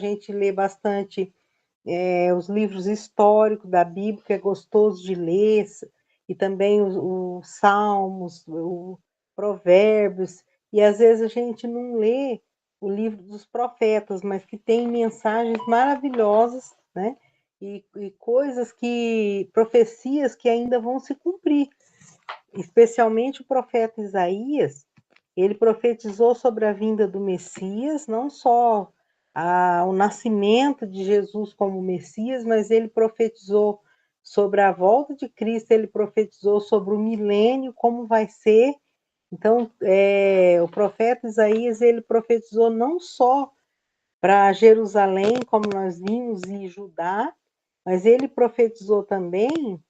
a gente lê bastante os livros históricos da Bíblia, que é gostoso de ler, e também os Salmos, o Provérbios, e às vezes a gente não lê o livro dos profetas, mas que tem mensagens maravilhosas, né? E coisas profecias que ainda vão se cumprir. Especialmente o profeta Isaías, ele profetizou sobre a vinda do Messias, não só o nascimento de Jesus como Messias, mas ele profetizou sobre a volta de Cristo, ele profetizou sobre o milênio, como vai ser. Então, o profeta Isaías, ele profetizou não só para Jerusalém, como nós vimos, e Judá, mas ele profetizou também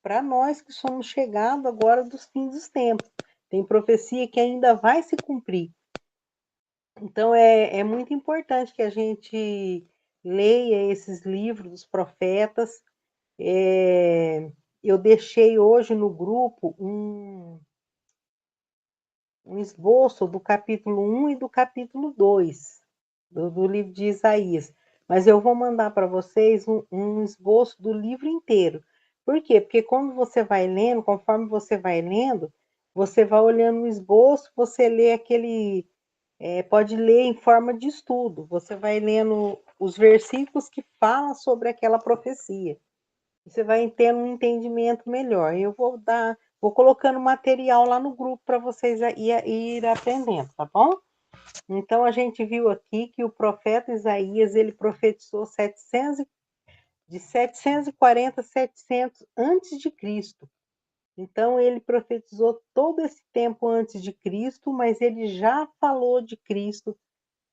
para nós que somos chegados agora dos fins dos tempos. Tem profecia que ainda vai se cumprir. Então, é muito importante que a gente leia esses livros dos profetas. Eu deixei hoje no grupo um esboço do capítulo 1 e do capítulo 2 do livro de Isaías. Mas eu vou mandar para vocês um esboço do livro inteiro. Por quê? Porque quando você vai lendo, conforme você vai lendo, você vai olhando o esboço, você lê pode ler em forma de estudo. Você vai lendo os versículos que falam sobre aquela profecia. Você vai tendo um entendimento melhor. Eu vou colocando material lá no grupo para vocês ir aprendendo, tá bom? Então, a gente viu aqui que o profeta Isaías, ele profetizou de 740 a 700 antes de Cristo. Então, ele profetizou todo esse tempo antes de Cristo, mas ele já falou de Cristo.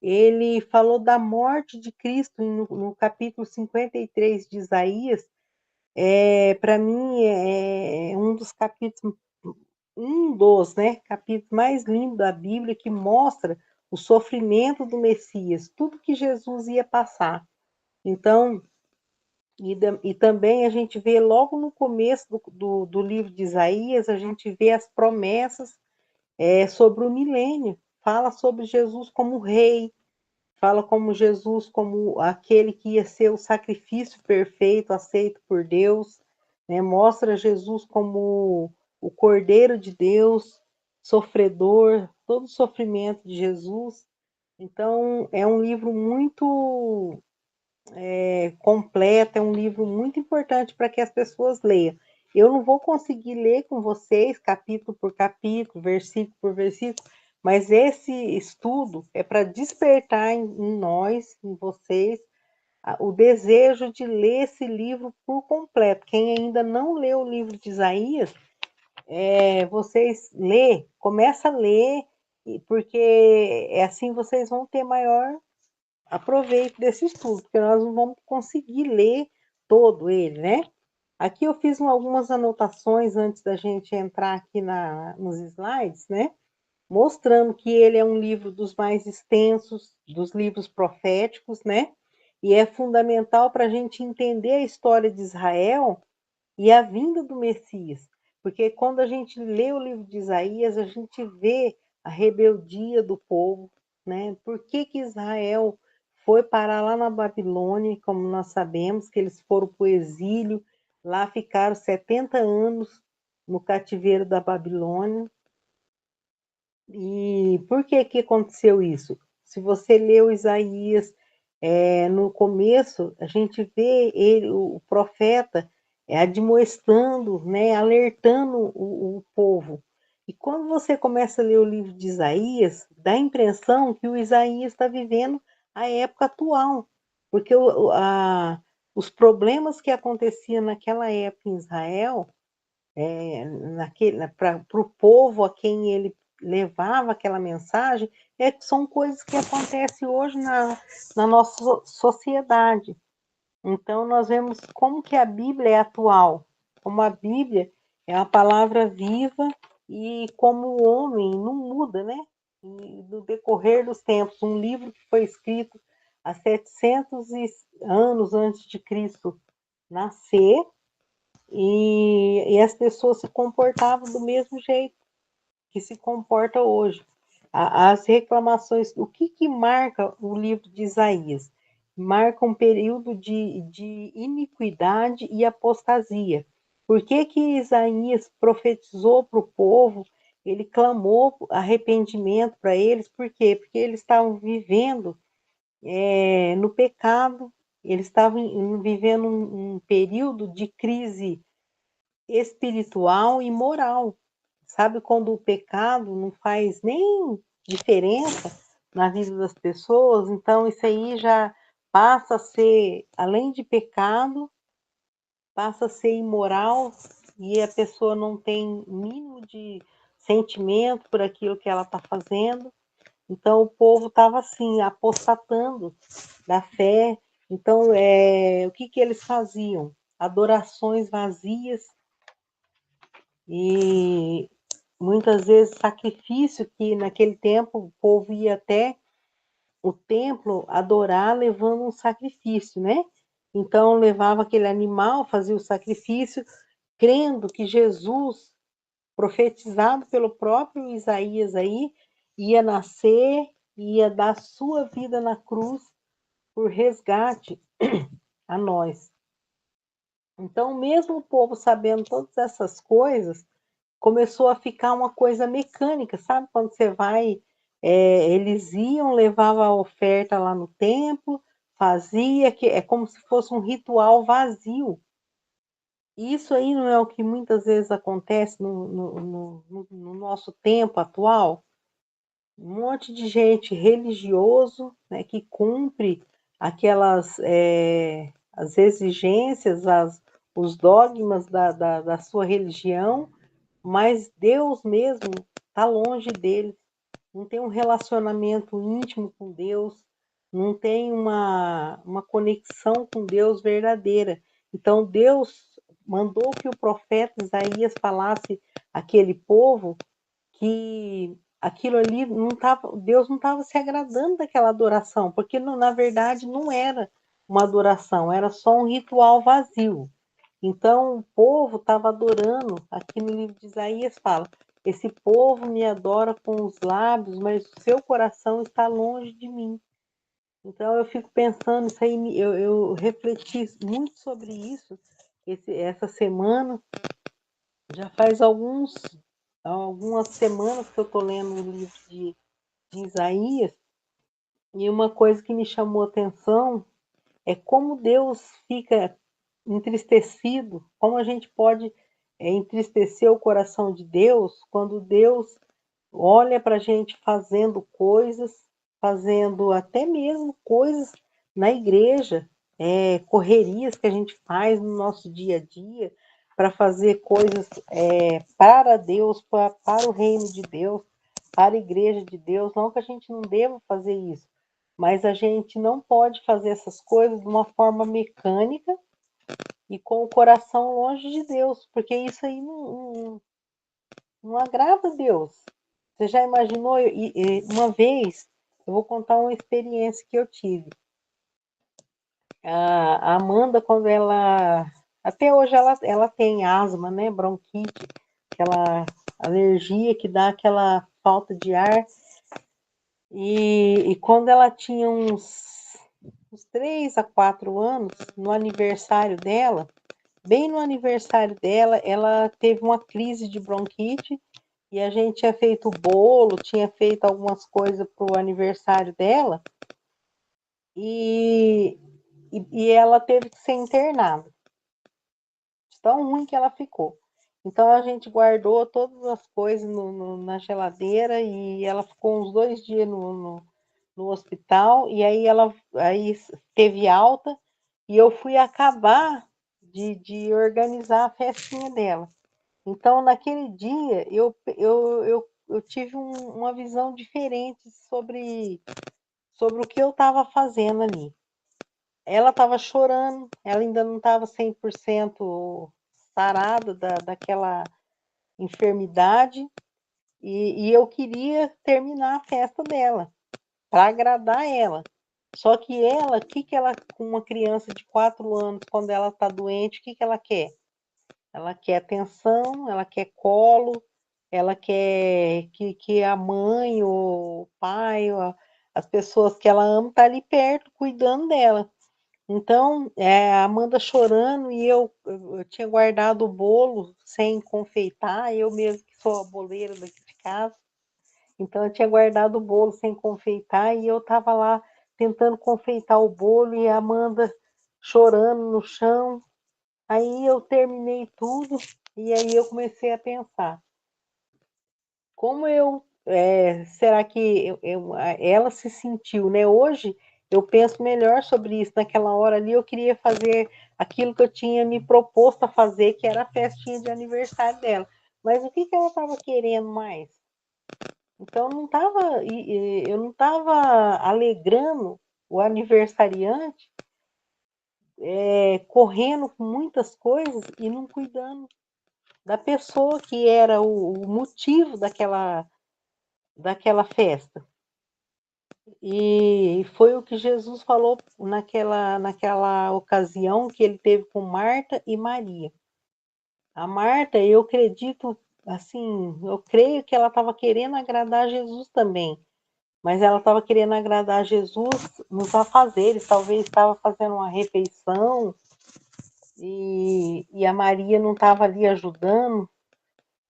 Ele falou da morte de Cristo no capítulo 53 de Isaías. Para mim, é um dos capítulos, né, capítulos mais lindos da Bíblia, que mostra o sofrimento do Messias, tudo que Jesus ia passar. Então, e também a gente vê logo no começo do livro de Isaías, a gente vê as promessas sobre o milênio, fala sobre Jesus como rei, fala como Jesus como aquele que ia ser o sacrifício perfeito, aceito por Deus, né? Mostra Jesus como o Cordeiro de Deus, sofredor, todo o sofrimento de Jesus. Então, é um livro muito completo, é um livro muito importante para que as pessoas leiam. Eu não vou conseguir ler com vocês, capítulo por capítulo, versículo por versículo, mas esse estudo é para despertar em nós, em vocês, o desejo de ler esse livro por completo. Quem ainda não leu o livro de Isaías, vocês começa a ler, porque assim vocês vão ter maior aproveito desse estudo, porque nós não vamos conseguir ler todo ele, né? Aqui eu fiz algumas anotações antes da gente entrar aqui nos slides, né? Mostrando que ele é um livro dos mais extensos, dos livros proféticos, né? E é fundamental para a gente entender a história de Israel e a vinda do Messias. Porque quando a gente lê o livro de Isaías, a gente vê a rebeldia do povo, né? Por que Israel foi parar lá na Babilônia, como nós sabemos, que eles foram para o exílio, lá ficaram 70 anos no cativeiro da Babilônia. E por que aconteceu isso? Se você leu Isaías, no começo, a gente vê ele, o profeta, admoestando, né, alertando o povo. E quando você começa a ler o livro de Isaías, dá a impressão que o Isaías está vivendo a época atual, porque os problemas que aconteciam naquela época em Israel, para o povo a quem ele levava aquela mensagem, são coisas que acontecem hoje na nossa sociedade. Então, nós vemos como que a Bíblia é atual, como a Bíblia é uma palavra viva e como o homem não muda, né? E do decorrer dos tempos, um livro que foi escrito há 700 anos antes de Cristo nascer, e as pessoas se comportavam do mesmo jeito que se comporta hoje. As reclamações, o que marca o livro de Isaías? marca um período de iniquidade e apostasia. Por que que Isaías profetizou para o povo? Ele clamou arrependimento para eles, por quê? Porque eles estavam vivendo no pecado, eles estavam vivendo um período de crise espiritual e moral. Sabe quando o pecado não faz nem diferença na vida das pessoas? Então isso aí já passa a ser, além de pecado, passa a ser imoral e a pessoa não tem mínimo de sentimento por aquilo que ela está fazendo. Então o povo estava assim, apostatando da fé. Então, o que que eles faziam? Adorações vazias e muitas vezes sacrifício, que naquele tempo o povo ia até o templo adorar levando um sacrifício, né? Então levava aquele animal, fazia o sacrifício, crendo que Jesus, profetizado pelo próprio Isaías aí, ia nascer, ia dar sua vida na cruz por resgate a nós. Então, mesmo o povo sabendo todas essas coisas, começou a ficar uma coisa mecânica, sabe? Quando você vai, eles iam, levava a oferta lá no templo, fazia, que é como se fosse um ritual vazio. Isso aí não é o que muitas vezes acontece no nosso tempo atual? Um monte de gente religioso, né, que cumpre aquelas as exigências, os dogmas da sua religião, mas Deus mesmo está longe deles, não tem um relacionamento íntimo com Deus, não tem uma conexão com Deus verdadeira. Então Deus mandou que o profeta Isaías falasse àquele povo que aquilo ali não estava, Deus não estava se agradando daquela adoração, porque na verdade não era uma adoração, era só um ritual vazio. Então o povo estava adorando, aqui no livro de Isaías fala, esse povo me adora com os lábios, mas o seu coração está longe de mim. Então eu fico pensando, isso aí, eu refleti muito sobre isso essa semana, já faz algumas semanas que eu estou lendo o livro de Isaías, e uma coisa que me chamou a atenção é como Deus fica entristecido, como a gente pode entristecer o coração de Deus quando Deus olha para a gente fazendo coisas, fazendo até mesmo coisas na igreja, correrias que a gente faz no nosso dia a dia para fazer coisas para Deus, para o reino de Deus, para a igreja de Deus. Não que a gente não deva fazer isso, mas a gente não pode fazer essas coisas de uma forma mecânica e com o coração longe de Deus, porque isso aí não agrada a Deus. Você já imaginou? Uma vez, eu vou contar uma experiência que eu tive. A Amanda, quando ela. Até hoje ela tem asma, né? Bronquite, aquela alergia que dá aquela falta de ar. E quando ela tinha uns 3 a 4 anos, no aniversário dela, bem no aniversário dela, ela teve uma crise de bronquite e a gente tinha feito bolo, tinha feito algumas coisas para o aniversário dela e ela teve que ser internada, de tão ruim que ela ficou. Então a gente guardou todas as coisas na geladeira e ela ficou uns 2 dias no hospital e aí ela teve alta e eu fui acabar de organizar a festinha dela. Então, naquele dia, eu tive uma visão diferente sobre o que eu estava fazendo ali. Ela estava chorando, ela ainda não estava 100% sarada daquela enfermidade, e eu queria terminar a festa dela, para agradar ela. Só que ela, com uma criança de 4 anos, quando ela está doente, o que ela quer? Ela quer atenção, ela quer colo, ela quer que a mãe ou o pai, ou as pessoas que ela ama, tá ali perto, cuidando dela. Então, a Amanda chorando e eu tinha guardado o bolo sem confeitar, eu mesmo que sou a boleira daqui de casa, então eu tinha guardado o bolo sem confeitar e eu estava lá tentando confeitar o bolo e a Amanda chorando no chão. Aí eu terminei tudo e aí eu comecei a pensar, como será que ela se sentiu, né? Hoje eu penso melhor sobre isso. Naquela hora ali eu queria fazer aquilo que eu tinha me proposto a fazer, que era a festinha de aniversário dela. Mas o que que ela estava querendo mais? Então eu não estava alegrando o aniversariante, correndo com muitas coisas e não cuidando da pessoa que era o motivo daquela festa. E foi o que Jesus falou naquela ocasião que ele teve com Marta e Maria. A Marta, eu acredito, assim, eu creio que ela estava querendo agradar Jesus também, mas ela estava querendo agradar Jesus nos afazeres, talvez estava fazendo uma refeição e a Maria não estava ali ajudando.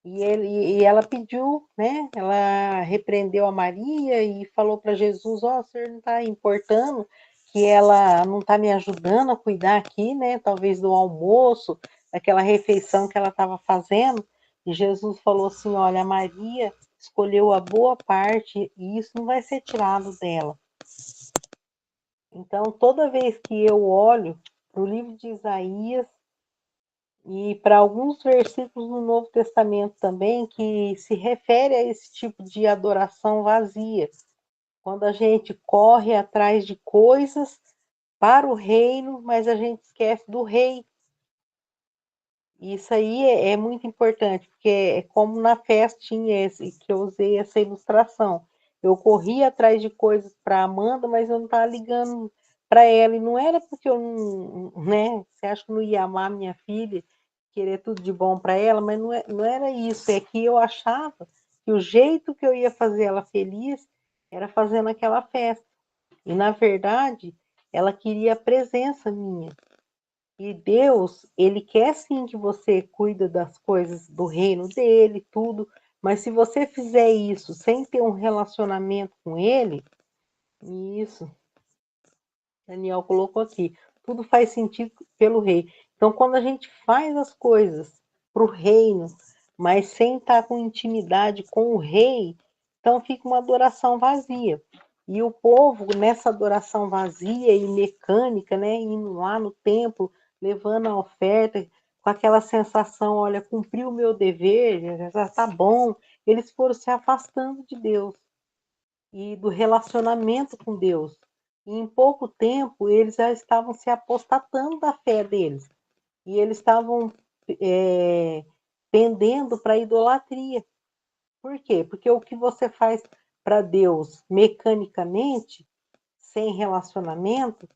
E ela pediu, né? Ela repreendeu a Maria e falou para Jesus: Ó, o senhor não está importando que ela não está me ajudando a cuidar aqui, né? Talvez do almoço, daquela refeição que ela estava fazendo. E Jesus falou assim: Olha, a Maria escolheu a boa parte e isso não vai ser tirado dela. Então, toda vez que eu olho para o livro de Isaías, e para alguns versículos no Novo Testamento também que se refere a esse tipo de adoração vazia, quando a gente corre atrás de coisas para o reino, mas a gente esquece do rei. Isso aí é muito importante, porque é como na festinha esse, que eu usei essa ilustração. Eu corri atrás de coisas para Amanda, mas eu não estava ligando para ela. E não era porque eu não, né? Você acha que eu não ia amar minha filha, querer tudo de bom para ela, mas não era isso. É que eu achava que o jeito que eu ia fazer ela feliz era fazendo aquela festa. E, na verdade, ela queria a presença minha. E Deus, ele quer sim que você cuida das coisas do reino dele, tudo, mas se você fizer isso sem ter um relacionamento com ele, isso, Daniel colocou aqui, tudo faz sentido pelo rei. Então, quando a gente faz as coisas para o reino, mas sem estar com intimidade com o rei, então fica uma adoração vazia. E o povo, nessa adoração vazia e mecânica, né, indo lá no templo, levando a oferta, com aquela sensação, olha, cumpri o meu dever, já está bom, eles foram se afastando de Deus e do relacionamento com Deus. E em pouco tempo eles já estavam se apostatando da fé deles. E eles estavam pendendo para a idolatria. Por quê? Porque o que você faz para Deus mecanicamente, sem relacionamento,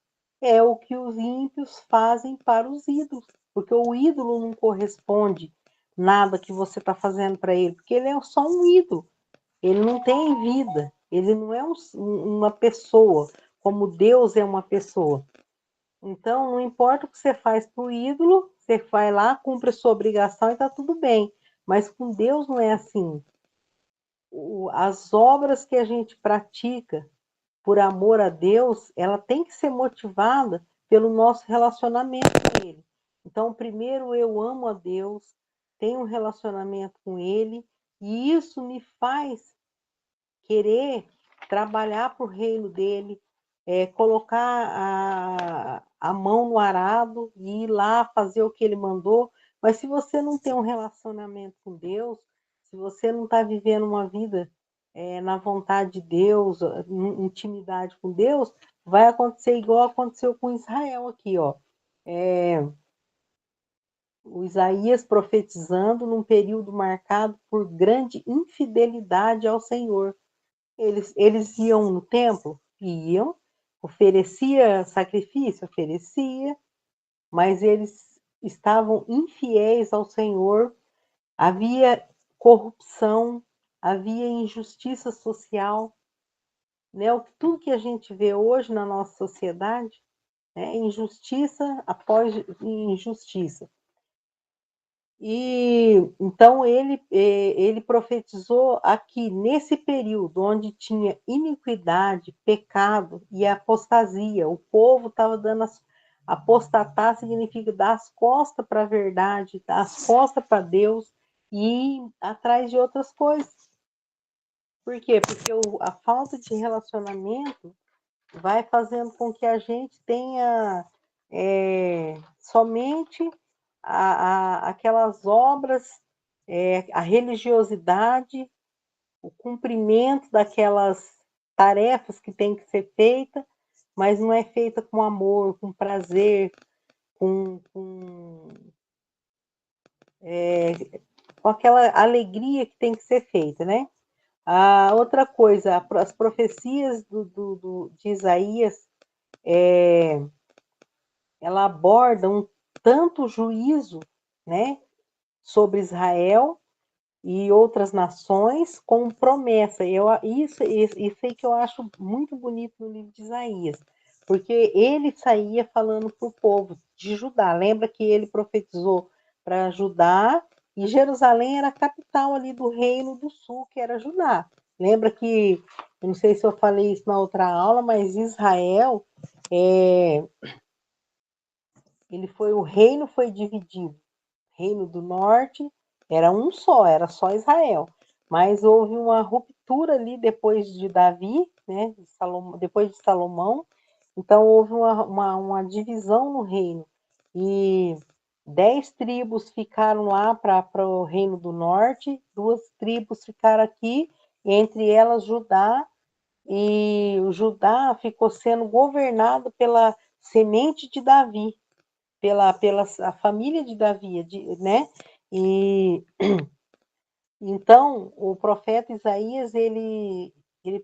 é o que os ímpios fazem para os ídolos. Porque o ídolo não corresponde nada que você está fazendo para ele, porque ele é só um ídolo. Ele não tem vida, ele não é uma pessoa, como Deus é uma pessoa. Então, não importa o que você faz para o ídolo, você vai lá, cumpre a sua obrigação e está tudo bem. Mas com Deus não é assim. As obras que a gente pratica por amor a Deus, ela tem que ser motivada pelo nosso relacionamento com Ele. Então, primeiro eu amo a Deus, tenho um relacionamento com Ele, e isso me faz querer trabalhar para o reino dele, colocar a mão no arado e ir lá fazer o que ele mandou. Mas se você não tem um relacionamento com Deus, se você não está vivendo uma vida na vontade de Deus, em intimidade com Deus, vai acontecer igual aconteceu com Israel aqui, ó. O Isaías profetizando num período marcado por grande infidelidade ao Senhor. Eles iam no templo? Iam. Oferecia sacrifício? Oferecia. Mas eles estavam infiéis ao Senhor. Havia corrupção, havia injustiça social, né? Tudo que a gente vê hoje na nossa sociedade. né? Injustiça após injustiça. E então ele profetizou aqui nesse período onde tinha iniquidade, pecado e apostasia. O povo estava dando apostatar significa dar as costas para a verdade, dar as costas para Deus e ir atrás de outras coisas. Por quê? Porque a falta de relacionamento vai fazendo com que a gente tenha somente aquelas obras, a religiosidade, o cumprimento daquelas tarefas que tem que ser feita, mas não é feita com amor, com prazer, com aquela alegria que tem que ser feita, né? A outra coisa, as profecias de Isaías, ela aborda tanto juízo, né, sobre Israel e outras nações, com promessa. Isso aí que eu acho muito bonito no livro de Isaías, porque ele saía falando para o povo de Judá. Lembra que ele profetizou para Judá, e Jerusalém era a capital ali do reino do sul, que era Judá. Lembra que, eu não sei se eu falei isso na outra aula, mas Israel, o reino foi dividido. Reino do Norte era um só, era só Israel. Mas houve uma ruptura ali depois de Davi, né, depois de Salomão. Então houve uma divisão no reino. E 10 tribos ficaram lá para o Reino do Norte, 2 tribos ficaram aqui, entre elas Judá, e o Judá ficou sendo governado pela semente de Davi, pela a família de Davi, né? E então o profeta Isaías ele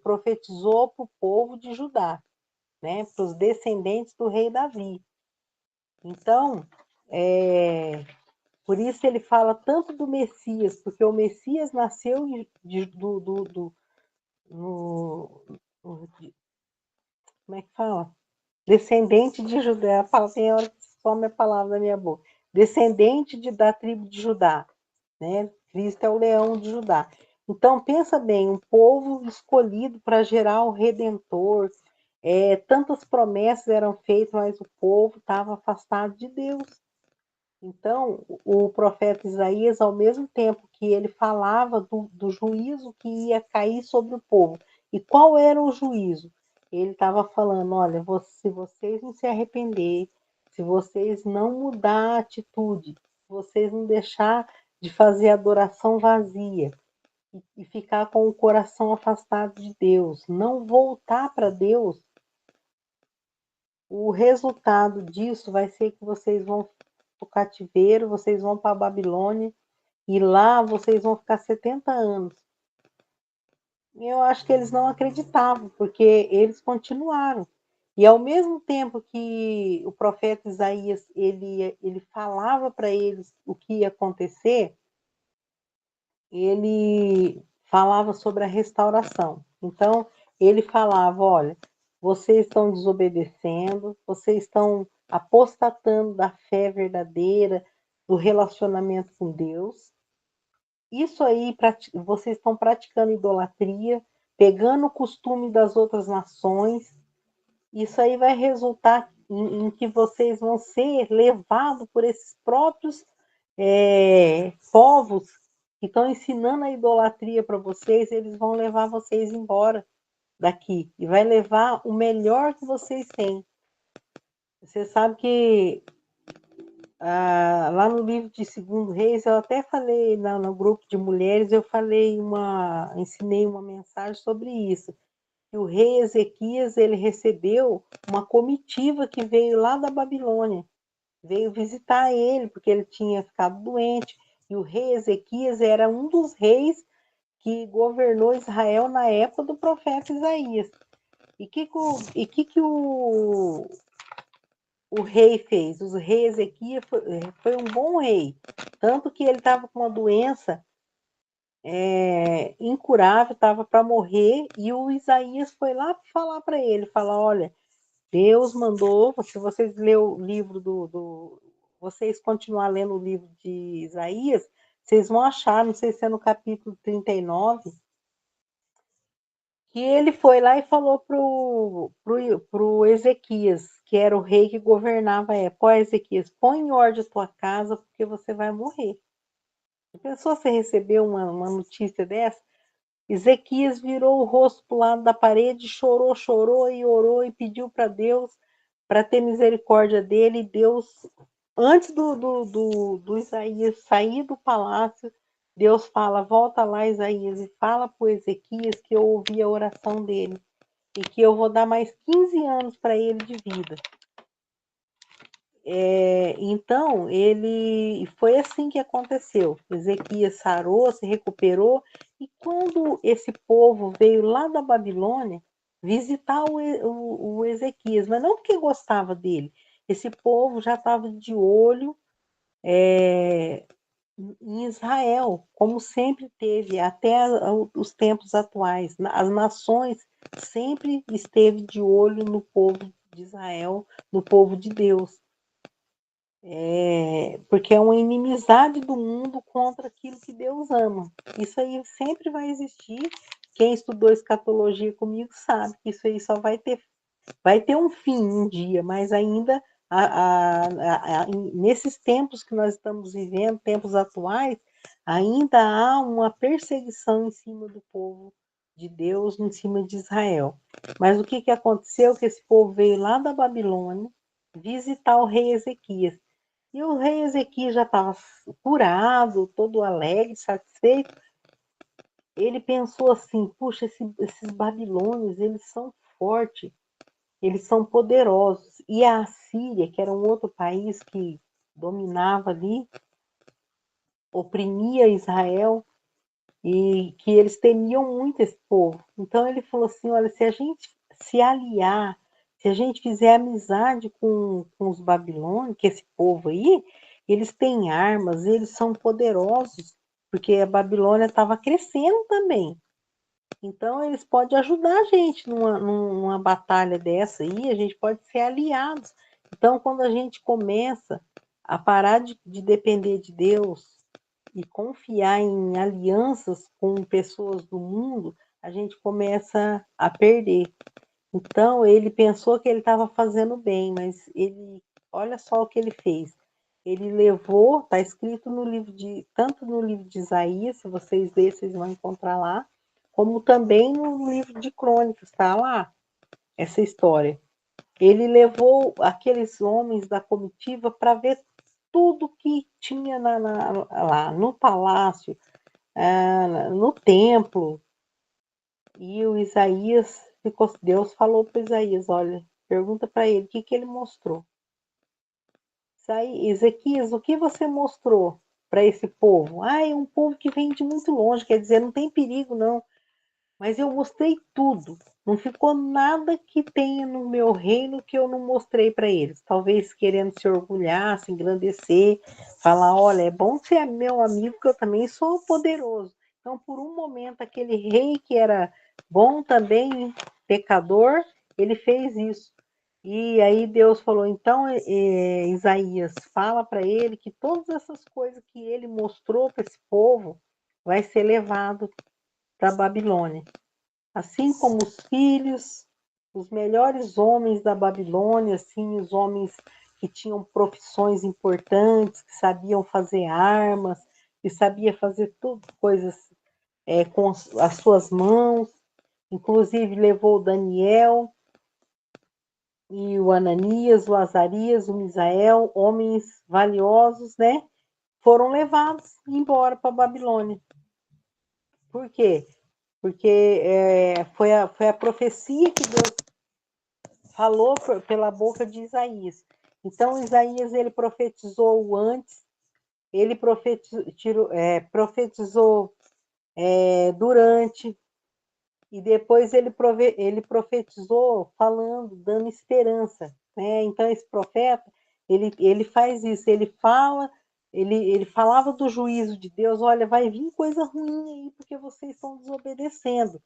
profetizou para o povo de Judá, né? Para os descendentes do rei Davi. Então, por isso ele fala tanto do Messias, porque o Messias nasceu como é que fala? Descendente de Judá. Tem hora que some a palavra da minha boca. Descendente da tribo de Judá, né? Cristo é o leão de Judá. Então, pensa bem, um povo escolhido para gerar o Redentor. Tantas promessas eram feitas, mas o povo estava afastado de Deus. Então, o profeta Isaías, ao mesmo tempo que ele falava do juízo que ia cair sobre o povo, e qual era o juízo? Ele estava falando: olha, se vocês não se arrepender, se vocês não mudar a atitude, se vocês não deixar de fazer adoração vazia e ficar com o coração afastado de Deus, não voltar para Deus, o resultado disso vai ser que vocês vão para o cativeiro, vocês vão para a Babilônia, e lá vocês vão ficar 70 anos. Eu acho que eles não acreditavam, porque eles continuaram. E ao mesmo tempo que o profeta Isaías ele falava para eles o que ia acontecer, ele falava sobre a restauração. Então, ele falava: olha, vocês estão desobedecendo, vocês estão apostatando da fé verdadeira, do relacionamento com Deus. Isso aí, vocês estão praticando idolatria, pegando o costume das outras nações. Isso aí vai resultar em que vocês vão ser levados por esses próprios povos que estão ensinando a idolatria para vocês. Eles vão levar vocês embora daqui e vai levar o melhor que vocês têm. Você sabe que lá no livro de Segundo Reis, eu até falei no grupo de mulheres, ensinei uma mensagem sobre isso. Que o rei Ezequias, ele recebeu uma comitiva que veio lá da Babilônia, veio visitar ele, porque ele tinha ficado doente, e o rei Ezequias era um dos reis que governou Israel na época do profeta Isaías. E que o rei fez? O rei Ezequias foi um bom rei, tanto que ele estava com uma doença incurável, estava para morrer, e o Isaías foi lá falar para ele, falar: olha, Deus mandou, se vocês lerem o livro vocês continuar lendo o livro de Isaías, vocês vão achar, não sei se é no capítulo 39, que ele foi lá e falou pro Ezequias, que era o rei que governava a época: ó, Ezequias, põe em ordem a tua casa, porque você vai morrer. A pessoa, você recebeu uma notícia dessa? Ezequias virou o rosto para o lado da parede, chorou, chorou e orou e pediu para Deus para ter misericórdia dele. E Deus, antes do Isaías sair do palácio, Deus fala: volta lá, Isaías, e fala para o Ezequias que eu ouvi a oração dele e que eu vou dar mais 15 anos para ele de vida. Então, ele foi assim que aconteceu. Ezequias sarou, se recuperou, e quando esse povo veio lá da Babilônia visitar o Ezequias, mas não porque gostava dele, esse povo já estava de olho em Israel, como sempre teve, até os tempos atuais. As nações sempre esteve de olho no povo de Israel, no povo de Deus. Porque é uma inimizade do mundo contra aquilo que Deus ama. Isso aí sempre vai existir. Quem estudou escatologia comigo sabe que isso aí só vai ter um fim um dia, mas ainda nesses tempos que nós estamos vivendo, tempos atuais, ainda há uma perseguição em cima do povo de Deus, em cima de Israel. Mas o que aconteceu? Que esse povo veio lá da Babilônia visitar o rei Ezequias. E o rei Ezequias já estava curado, todo alegre, satisfeito. Ele pensou assim: puxa, esses babilônios, eles são fortes, eles são poderosos. E a Assíria, que era um outro país que dominava ali, oprimia Israel, e que eles temiam muito esse povo. Então ele falou assim: olha, se a gente se aliar, se a gente fizer amizade com os babilônios, que esse povo aí, eles têm armas, eles são poderosos, porque a Babilônia estava crescendo também. Então eles podem ajudar a gente numa batalha dessa aí, a gente pode ser aliados. Então quando a gente começa a parar de depender de Deus e confiar em alianças com pessoas do mundo, a gente começa a perder. Então ele pensou que ele estava fazendo bem, mas olha só o que ele fez. Ele levou, está escrito tanto no livro de Isaías, se vocês lerem, vocês vão encontrar lá, como também no livro de Crônicas, está lá essa história. Ele levou aqueles homens da comitiva para ver tudo que tinha lá no palácio, no templo. E o Isaías Deus falou para Isaías: olha, pergunta para ele o que ele mostrou. Ezequias, o que você mostrou para esse povo? É um povo que vem de muito longe, quer dizer, não tem perigo não. Mas eu mostrei tudo. Não ficou nada que tenha no meu reino que eu não mostrei para eles. Talvez querendo se orgulhar, se engrandecer, falar: olha, é bom ser meu amigo, que eu também sou poderoso. Então, por um momento, aquele rei que era bom também, pecador, ele fez isso. E aí Deus falou: então, Isaías, fala para ele que todas essas coisas que ele mostrou para esse povo vai ser levado para a Babilônia. Assim como os filhos, os melhores homens da Babilônia, assim, os homens que tinham profissões importantes, que sabiam fazer armas, que sabia fazer tudo, coisas com as suas mãos. Inclusive levou o Daniel e o Ananias, o Azarias, o Misael, homens valiosos, né? Foram levados embora para a Babilônia. Por quê? Porque foi a profecia que Deus falou pela boca de Isaías. Então, Isaías, ele profetizou antes, ele profetizou durante, e depois ele profetizou falando, dando esperança. Né? Então, esse profeta, ele faz isso, ele fala, ele falava do juízo de Deus: olha, vai vir coisa ruim aí, porque vocês estão desobedecendo.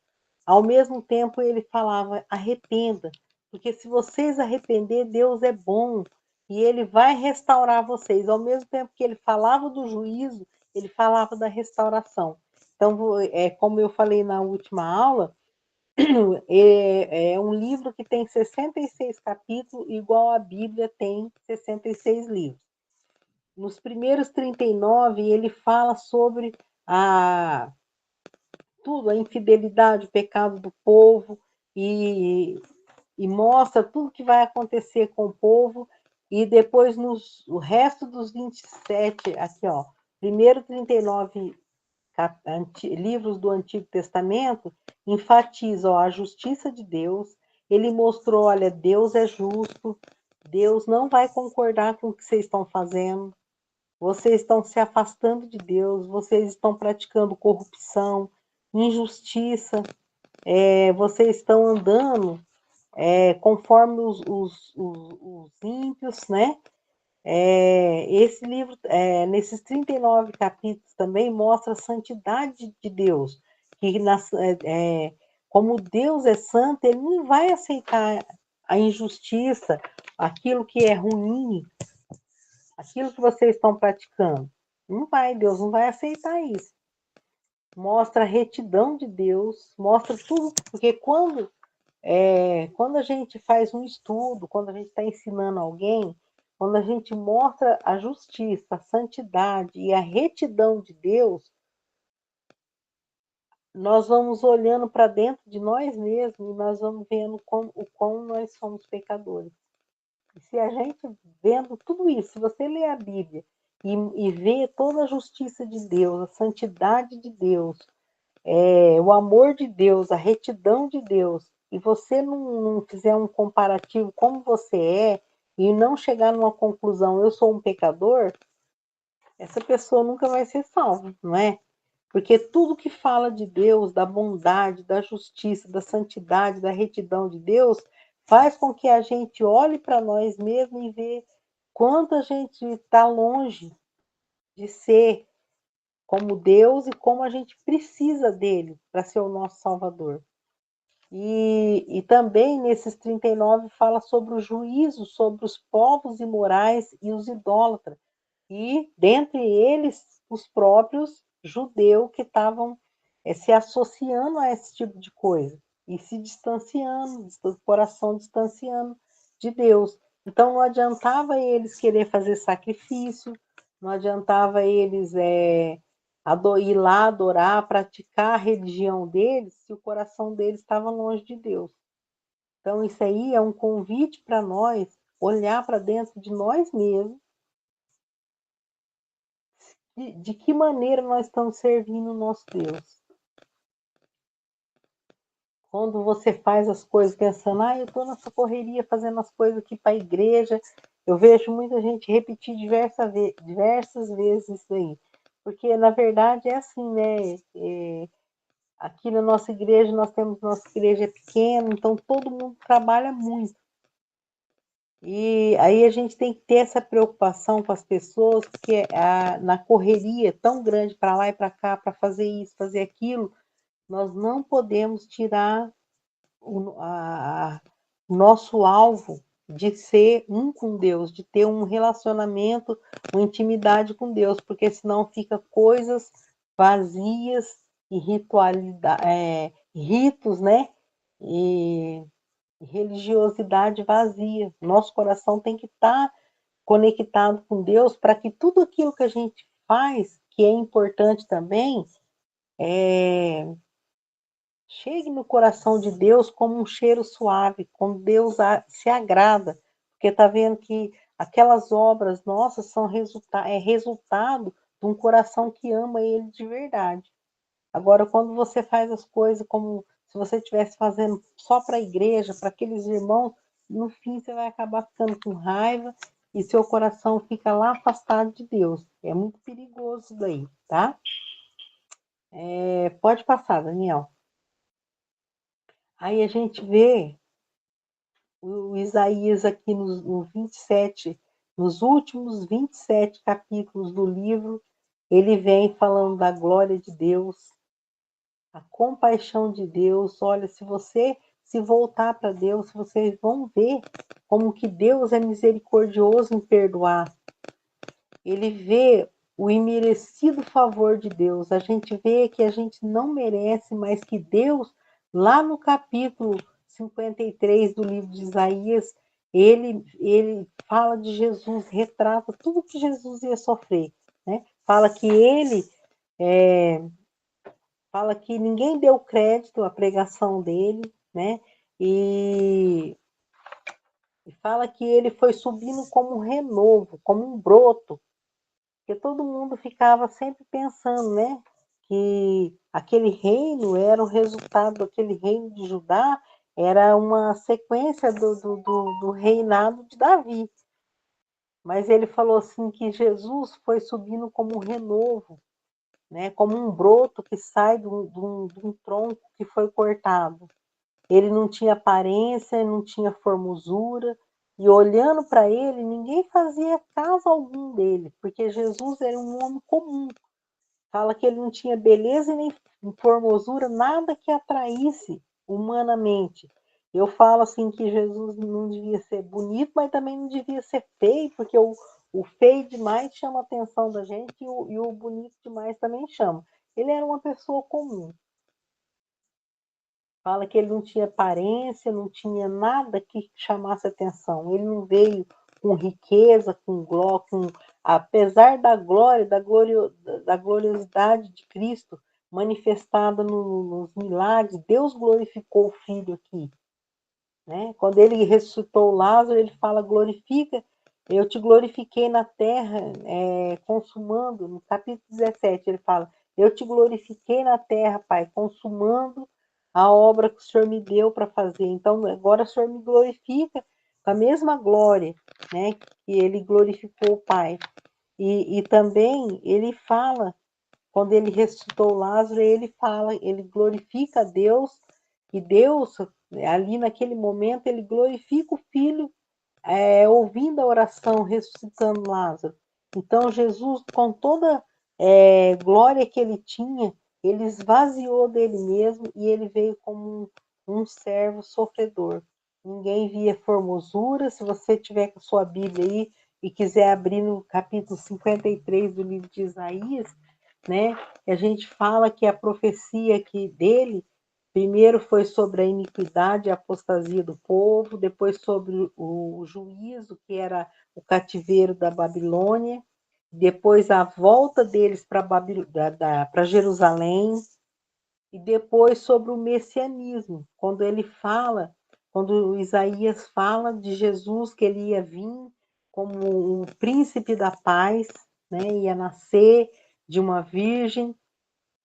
Ao mesmo tempo, ele falava: arrependa, Porque se vocês arrepender, Deus é bom e ele vai restaurar vocês. Ao mesmo tempo que ele falava do juízo, ele falava da restauração. Então, como eu falei na última aula, é um livro que tem 66 capítulos, igual a Bíblia tem 66 livros. Nos primeiros 39, ele fala sobre tudo, a infidelidade, o pecado do povo, e mostra tudo que vai acontecer com o povo, e depois o resto dos 27, aqui ó, primeiro 39 livros do Antigo Testamento, enfatiza a justiça de Deus. Ele mostrou, olha, Deus é justo, Deus não vai concordar com o que vocês estão fazendo, vocês estão se afastando de Deus, vocês estão praticando corrupção, injustiça, vocês estão andando conforme os ímpios, né? Esse livro, nesses 39 capítulos também, mostra a santidade de Deus, que como Deus é santo, ele não vai aceitar a injustiça, aquilo que é ruim, aquilo que vocês estão praticando. Não vai, Deus não vai aceitar isso. Mostra a retidão de Deus, mostra tudo, porque quando a gente faz um estudo, quando a gente está ensinando alguém, quando a gente mostra a justiça, a santidade e a retidão de Deus, nós vamos olhando para dentro de nós mesmos e nós vamos vendo o quão nós somos pecadores. E se a gente vendo tudo isso, se você ler a Bíblia e vê toda a justiça de Deus, a santidade de Deus, o amor de Deus, a retidão de Deus, e você não fizer um comparativo como você e não chegar numa conclusão, eu sou um pecador, essa pessoa nunca vai ser salva, não é? Porque tudo que fala de Deus, da bondade, da justiça, da santidade, da retidão de Deus, faz com que a gente olhe para nós mesmos e vê quanto a gente está longe de ser como Deus e como a gente precisa dele para ser o nosso Salvador. E também nesses 39 fala sobre o juízo sobre os povos imorais e os idólatras. E dentre eles, os próprios judeus que estavam se associando a esse tipo de coisa e se distanciando, o coração distanciando de Deus. Então não adiantava eles querer fazer sacrifício, não adiantava eles ir lá adorar, praticar a religião deles, se o coração deles estava longe de Deus. Então isso aí é um convite para nós olhar para dentro de nós mesmos, de que maneira nós estamos servindo o nosso Deus. Quando você faz as coisas pensando, eu estou nessa correria fazendo as coisas aqui para a igreja, eu vejo muita gente repetir diversas vezes isso aí. Porque, na verdade, é assim, né? Aqui na nossa igreja, nossa igreja é pequena, então todo mundo trabalha muito. E aí a gente tem que ter essa preocupação com as pessoas, porque na correria tão grande para lá e para cá, para fazer isso, fazer aquilo, nós não podemos tirar o nosso alvo de ser um com Deus, de ter um relacionamento, uma intimidade com Deus, porque senão fica coisas vazias e ritos, né? E religiosidade vazia. Nosso coração tem que estar conectado com Deus para que tudo aquilo que a gente faz, que é importante também, chegue no coração de Deus como um cheiro suave, como Deus se agrada, porque está vendo que aquelas obras nossas são resultado de um coração que ama Ele de verdade. Agora, quando você faz as coisas como se você estivesse fazendo só para a igreja, para aqueles irmãos, no fim você vai acabar ficando com raiva e seu coração fica lá afastado de Deus. É muito perigoso isso daí, tá? Pode passar, Daniel. Aí a gente vê o Isaías aqui no 27, nos últimos 27 capítulos do livro, ele vem falando da glória de Deus, a compaixão de Deus. Olha, se você se voltar para Deus, vocês vão ver como que Deus é misericordioso em perdoar. Ele vê o imerecido favor de Deus. A gente vê que a gente não merece, mas que Deus, lá no capítulo 53 do livro de Isaías, ele fala de Jesus, retrata tudo que Jesus ia sofrer, né? Fala que fala que ninguém deu crédito à pregação dele, né? E fala que ele foi subindo como um renovo, como um broto, porque todo mundo ficava sempre pensando, né? Que aquele reino era o resultado daquele reino de Judá, era uma sequência do reinado de Davi. Mas ele falou assim que Jesus foi subindo como um renovo, né? Como um broto que sai de um tronco que foi cortado. Ele não tinha aparência, não tinha formosura, e olhando para ele, ninguém fazia caso algum dele, porque Jesus era um homem comum. Fala que ele não tinha beleza e nem formosura, nada que atraísse humanamente. Eu falo assim que Jesus não devia ser bonito, mas também não devia ser feio, porque o feio demais chama a atenção da gente e o bonito demais também chama. Ele era uma pessoa comum. Fala que ele não tinha aparência, não tinha nada que chamasse atenção. Ele não veio com riqueza, com glória, apesar da gloriosidade de Cristo manifestada nos milagres, Deus glorificou o Filho aqui. Né? Quando ele ressuscitou Lázaro, ele fala, glorifica, eu te glorifiquei na terra, consumando, no capítulo 17, ele fala, eu te glorifiquei na terra, Pai, consumando a obra que o Senhor me deu para fazer. Então, agora o Senhor me glorifica com a mesma glória, né, que ele glorificou o Pai. E também ele fala, quando ele ressuscitou Lázaro, ele fala, ele glorifica a Deus, e Deus, ali naquele momento, ele glorifica o Filho, ouvindo a oração, ressuscitando Lázaro. Então, Jesus, com toda glória que ele tinha, ele esvaziou dele mesmo e ele veio como um servo sofredor. Ninguém via formosura. Se você tiver com a sua Bíblia aí e quiser abrir no capítulo 53 do livro de Isaías, né? A gente fala que a profecia dele, primeiro foi sobre a iniquidade e a apostasia do povo, depois sobre o juízo, que era o cativeiro da Babilônia, depois a volta deles para Jerusalém, e depois sobre o messianismo, quando Isaías fala de Jesus, que ele ia vir como o príncipe da paz, né? Ia nascer de uma virgem,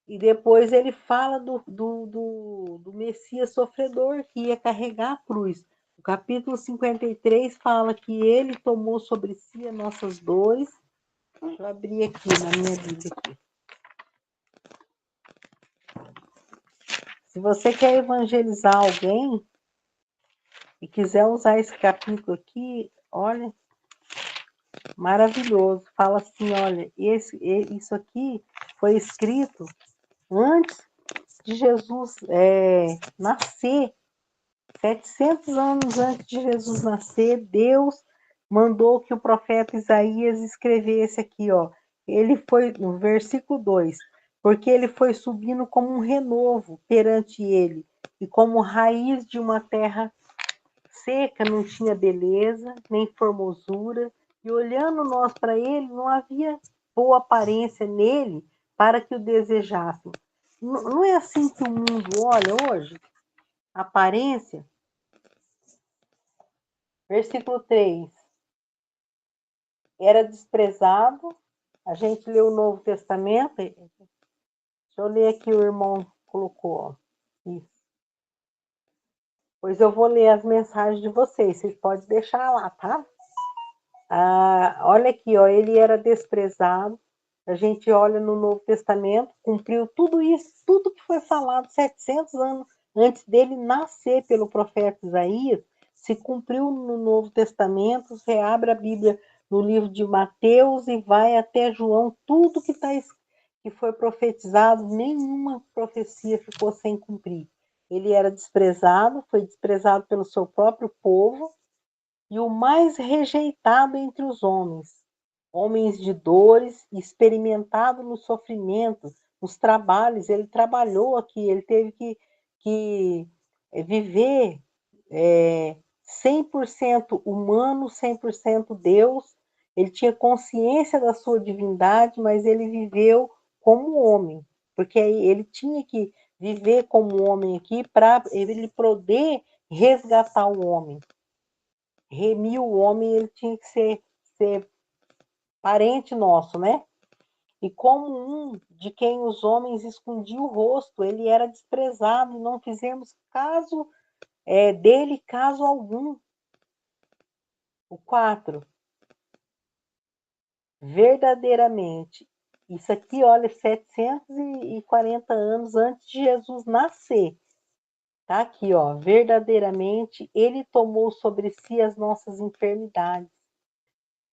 e depois ele fala do Messias sofredor, que ia carregar a cruz. O capítulo 53 fala que ele tomou sobre si as nossas dores. Deixa eu abrir aqui na minha Bíblia. Aqui. Se você quer evangelizar alguém e quiser usar esse capítulo aqui, olha, maravilhoso. Fala assim, olha, isso aqui foi escrito antes de Jesus nascer. 700 anos antes de Jesus nascer, Deus mandou que o profeta Isaías escrevesse aqui, ó. Ele foi, no versículo 2, porque ele foi subindo como um renovo perante ele, e como raiz de uma terra seca, não tinha beleza, nem formosura, e olhando nós para ele, não havia boa aparência nele para que o desejássemos. Não é assim que o mundo olha hoje? A aparência. Versículo 3. Era desprezado. A gente lê o Novo Testamento. Deixa eu ler aqui, o irmão colocou. Ó. Isso. Pois eu vou ler as mensagens de vocês. Vocês podem deixar lá, tá? Olha aqui, ó, ele era desprezado. A gente olha no Novo Testamento, cumpriu tudo isso, tudo que foi falado 700 anos antes dele nascer pelo profeta Isaías, se cumpriu no Novo Testamento. Você abre a Bíblia no livro de Mateus e vai até João, tudo que foi profetizado, nenhuma profecia ficou sem cumprir. ele era desprezado, foi desprezado pelo seu próprio povo, e o mais rejeitado entre os homens de dores, experimentado no sofrimento, nos trabalhos, ele trabalhou aqui, ele teve que viver 100% humano, 100% Deus, ele tinha consciência da sua divindade, mas ele viveu como homem, porque ele tinha que viver como homem aqui para ele poder resgatar o homem. Remir o homem, ele tinha que ser parente nosso, né? E como um de quem os homens escondiam o rosto, ele era desprezado, e não fizemos caso dele, caso algum. O 4, verdadeiramente, isso aqui, olha, 740 anos antes de Jesus nascer. Tá aqui, ó, verdadeiramente, ele tomou sobre si as nossas enfermidades.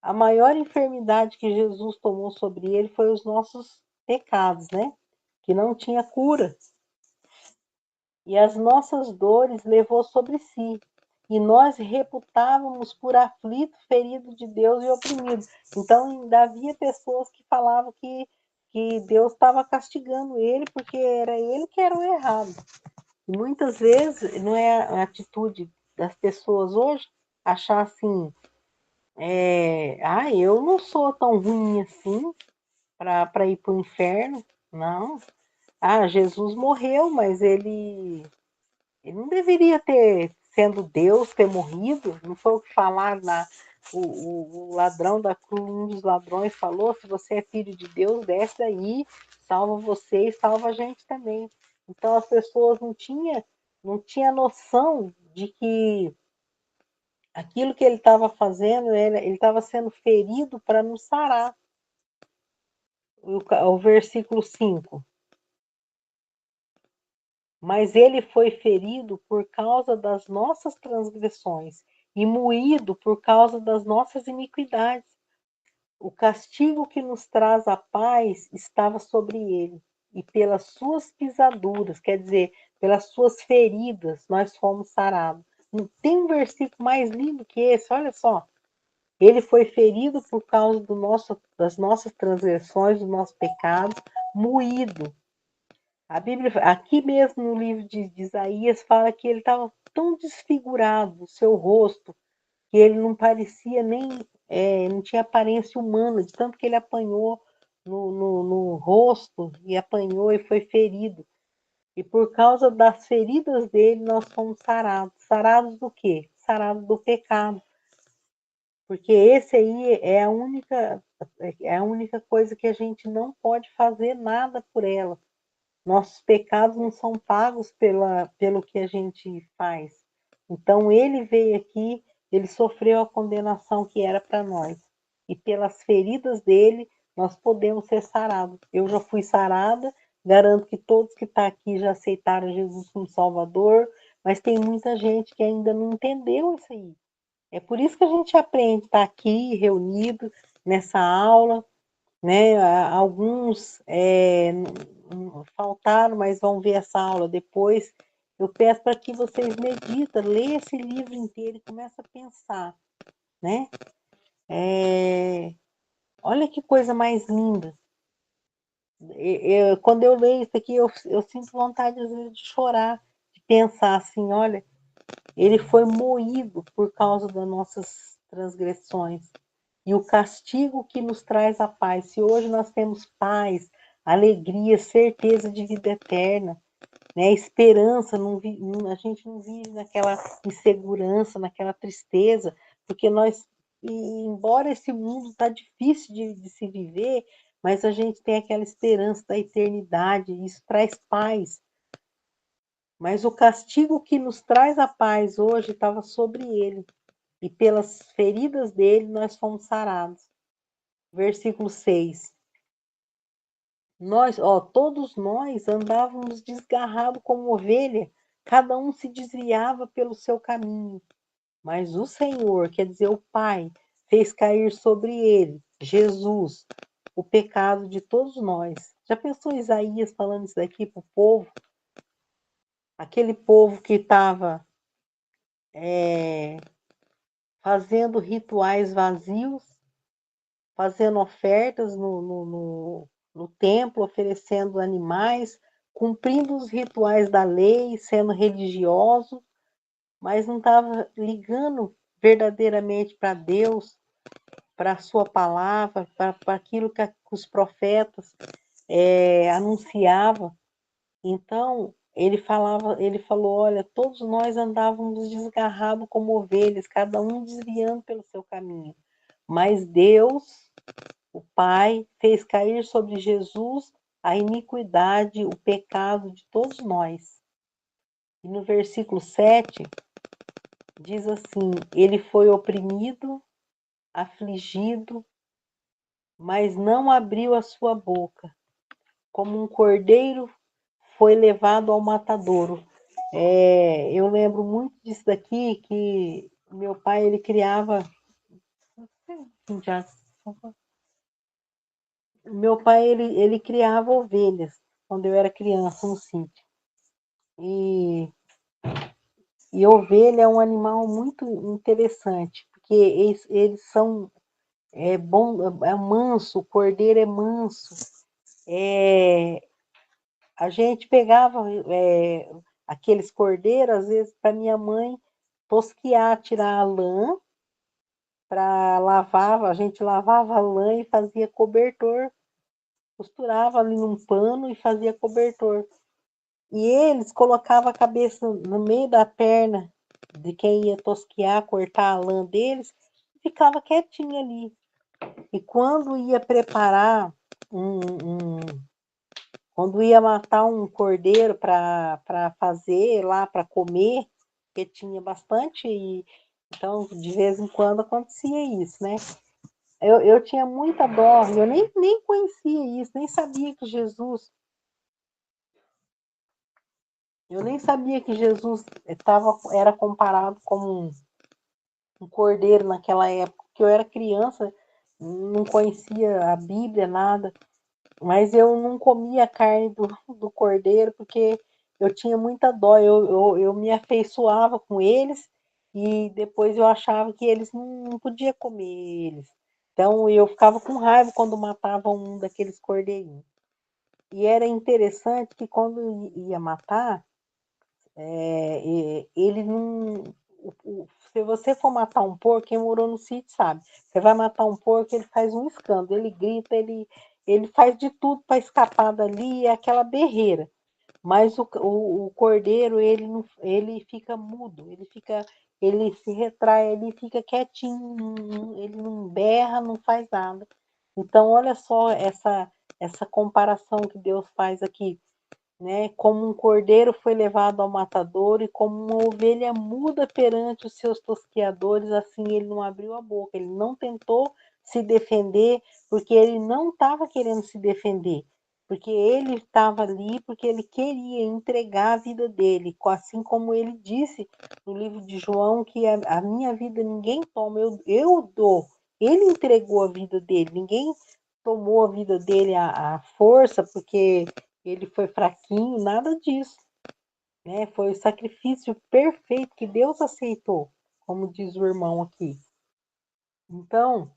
A maior enfermidade que Jesus tomou sobre ele foi os nossos pecados, né? Que não tinha cura. E as nossas dores levou sobre si. E nós reputávamos por aflito, ferido de Deus e oprimido. Então, ainda havia pessoas que falavam que Deus estava castigando ele, porque era ele que era o errado. E muitas vezes, não é a atitude das pessoas hoje, achar assim, eu não sou tão ruim assim para ir para o inferno. Não. Jesus morreu, mas ele não deveria ter, sendo Deus, ter morrido. Não foi o que falaram lá. O ladrão da cruz, um dos ladrões falou: se você é filho de Deus, desce aí, salva você e salva a gente também. Então as pessoas não tinha noção de que aquilo que ele estava fazendo, ele estava sendo ferido para nos sarar. O versículo 5. Mas ele foi ferido por causa das nossas transgressões e moído por causa das nossas iniquidades. O castigo que nos traz a paz estava sobre ele, e pelas suas pisaduras, quer dizer, pelas suas feridas, nós fomos sarados. Não tem um versículo mais lindo que esse, olha só. Ele foi ferido por causa das nossas transgressões, dos nossos pecados, moído. A Bíblia, aqui mesmo no livro de Isaías, fala que ele estava tão desfigurado, o seu rosto, que ele não parecia nem, não tinha aparência humana, de tanto que ele apanhou no rosto, e apanhou e foi ferido. E por causa das feridas dele, nós fomos sarados. Sarados do quê? Sarados do pecado. Porque esse aí é a única coisa que a gente não pode fazer nada por ela. Nossos pecados não são pagos pelo que a gente faz. Então, ele veio aqui, ele sofreu a condenação que era para nós. E pelas feridas dele, nós podemos ser sarados. Eu já fui sarada, garanto que todos que estão aqui já aceitaram Jesus como Salvador, mas tem muita gente que ainda não entendeu isso aí. É por isso que a gente aprende, estar aqui reunido nessa aula, né? Alguns faltaram, mas vão ver essa aula depois. Eu peço para que vocês meditem, leiam esse livro inteiro e comecem a pensar, né? Olha que coisa mais linda. Quando eu leio isso aqui, eu sinto vontade às vezes de chorar, de pensar assim, olha, ele foi moído por causa das nossas transgressões. E o castigo que nos traz a paz. Se hoje nós temos paz, alegria, certeza de vida eterna, né? Esperança, a gente não vive naquela insegurança, naquela tristeza, porque embora esse mundo está difícil de se viver, mas a gente tem aquela esperança da eternidade, isso traz paz. Mas o castigo que nos traz a paz hoje estava sobre ele, e pelas feridas dele nós fomos sarados. Versículo 6. Todos nós andávamos desgarrados como ovelha, cada um se desviava pelo seu caminho. Mas o Senhor, quer dizer, o Pai, fez cair sobre ele, Jesus, o pecado de todos nós. Já pensou Isaías falando isso daqui para o povo? aquele povo que estava fazendo rituais vazios, fazendo ofertas no templo, oferecendo animais, cumprindo os rituais da lei, sendo religioso, mas não estava ligando verdadeiramente para Deus, para a sua palavra, para aquilo que os profetas anunciavam. Então, ele falou, olha, todos nós andávamos desgarrados como ovelhas, cada um desviando pelo seu caminho. Mas Deus, o Pai, fez cair sobre Jesus a iniquidade, o pecado de todos nós. E no versículo 7, diz assim, ele foi oprimido, afligido, mas não abriu a sua boca. Como um cordeiro foi levado ao matadouro. Eu lembro muito disso daqui, que meu pai, ele criava... Meu pai, ele criava ovelhas, quando eu era criança, no sítio. E, e ovelha é um animal muito interessante, porque eles são bom, é manso, o cordeiro é manso. A gente pegava aqueles cordeiros, às vezes, para minha mãe tosquiar, tirar a lã, para lavar, a gente lavava a lã e fazia cobertor, costurava ali num pano e fazia cobertor. E eles colocavam a cabeça no meio da perna de quem ia tosquiar, cortar a lã deles, e ficava quietinho ali. E quando ia preparar quando ia matar um cordeiro para fazer lá, para comer, porque tinha bastante, então de vez em quando acontecia isso, né? Eu tinha muita dó, eu nem conhecia isso, nem sabia que Jesus, eu nem sabia que Jesus era comparado como um cordeiro naquela época, porque eu era criança, não conhecia a Bíblia, nada. Mas eu não comia a carne do cordeiro porque eu tinha muita dó, eu me afeiçoava com eles e depois eu achava que eles não podiam comer eles. Então eu ficava com raiva quando matavam um daqueles cordeirinhos. E era interessante que quando ia matar, ele não. Se você for matar um porco, quem morou no sítio sabe. Você vai matar um porco, ele faz um escândalo, ele grita, ele faz de tudo para escapar dali, é aquela berreira. Mas o cordeiro, ele, não, ele fica mudo, ele se retrai, ele fica quietinho, ele não berra, não faz nada. Então, olha só essa comparação que Deus faz aqui, né? Como um cordeiro foi levado ao matadouro e como uma ovelha muda perante os seus tosquiadores, assim ele não abriu a boca, ele não tentou se defender, porque ele não estava querendo se defender, porque ele estava ali, porque ele queria entregar a vida dele, assim como ele disse no livro de João, que a minha vida ninguém toma, eu dou. Ele entregou a vida dele, ninguém tomou a vida dele à força, porque ele foi fraquinho, nada disso, né? Foi o sacrifício perfeito que Deus aceitou, como diz o irmão aqui. Então,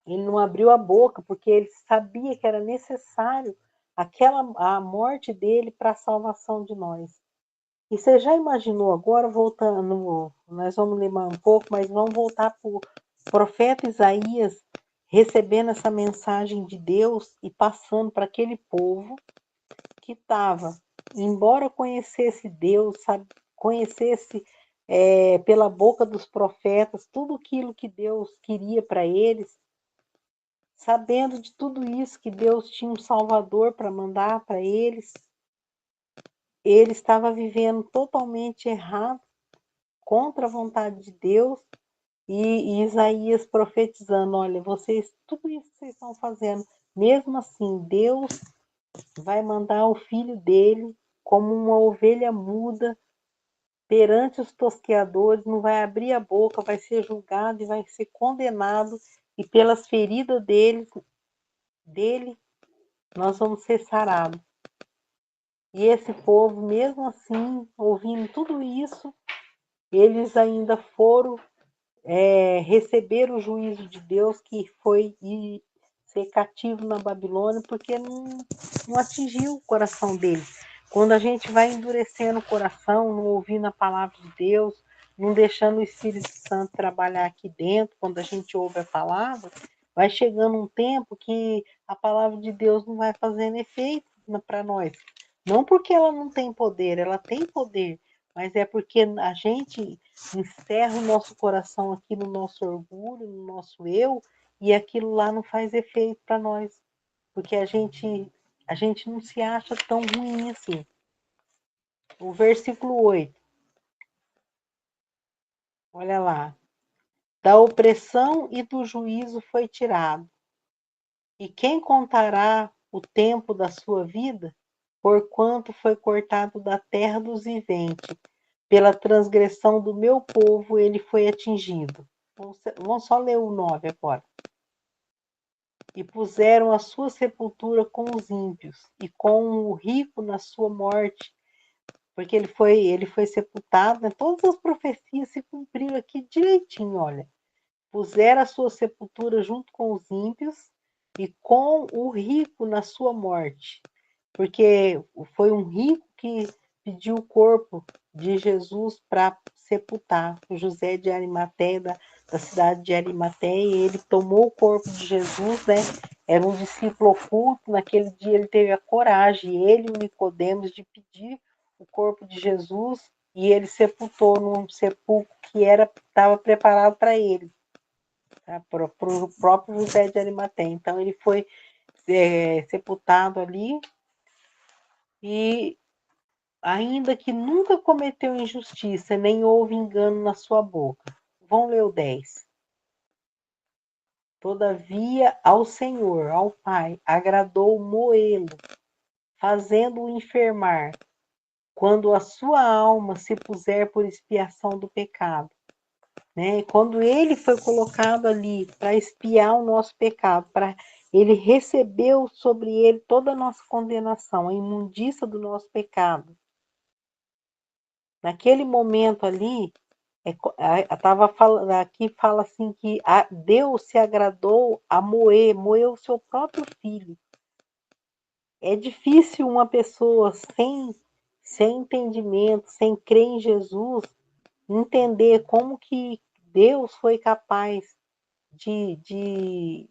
ele não abriu a boca porque ele sabia que era necessário a morte dele para a salvação de nós. E você já imaginou agora, voltando, nós vamos ler um pouco, mas vamos voltar para o profeta Isaías recebendo essa mensagem de Deus e passando para aquele povo que estava, embora conhecesse Deus, sabe, conhecesse pela boca dos profetas tudo aquilo que Deus queria para eles, sabendo de tudo isso que Deus tinha um Salvador para mandar para eles, ele estava vivendo totalmente errado, contra a vontade de Deus, e Isaías profetizando, olha, vocês, tudo isso que vocês estão fazendo, mesmo assim, Deus vai mandar o filho dele como uma ovelha muda perante os tosqueadores, não vai abrir a boca, vai ser julgado e vai ser condenado, e pelas feridas dele nós vamos ser sarados. E esse povo, mesmo assim, ouvindo tudo isso, eles ainda foram receber o juízo de Deus, que foi ser cativo na Babilônia, porque não atingiu o coração deles. Quando a gente vai endurecendo o coração, não ouvindo a palavra de Deus, não deixando o Espírito Santo trabalhar aqui dentro, quando a gente ouve a palavra, vai chegando um tempo que a palavra de Deus não vai fazendo efeito para nós. Não porque ela não tem poder, ela tem poder, mas é porque a gente encerra o nosso coração aqui no nosso orgulho, no nosso eu, e aquilo lá não faz efeito para nós, porque a gente não se acha tão ruim assim. O versículo 8, olha lá. Da opressão e do juízo foi tirado. E quem contará o tempo da sua vida? Porquanto foi cortado da terra dos viventes. Pela transgressão do meu povo ele foi atingido. Vamos só ler o 9 agora. E puseram a sua sepultura com os ímpios, e com o rico na sua morte, porque ele foi sepultado, né? Todas as profecias se cumpriram aqui direitinho, olha. Puseram a sua sepultura junto com os ímpios e com o rico na sua morte, porque foi um rico que pediu o corpo de Jesus para sepultar, o José de Arimateia, da cidade de Arimateia, e ele tomou o corpo de Jesus, né? Era um discípulo oculto, naquele dia ele teve a coragem, ele e o Nicodemos, de pedir o corpo de Jesus, e ele sepultou num sepulcro que estava preparado para ele, tá? Para o próprio José de Arimateia. Então ele foi sepultado ali, e ainda que nunca cometeu injustiça, nem houve engano na sua boca. Vamos ler o 10. Todavia ao Senhor, ao Pai, agradou moê-lo, fazendo-o enfermar, quando a sua alma se puser por expiação do pecado. Né? Quando ele foi colocado ali para expiar o nosso pecado, ele recebeu sobre ele toda a nossa condenação, a imundícia do nosso pecado. Naquele momento ali, estava falando aqui, fala assim que Deus se agradou a moer o seu próprio filho. É difícil uma pessoa sem entendimento, sem crer em Jesus, entender como que Deus foi capaz de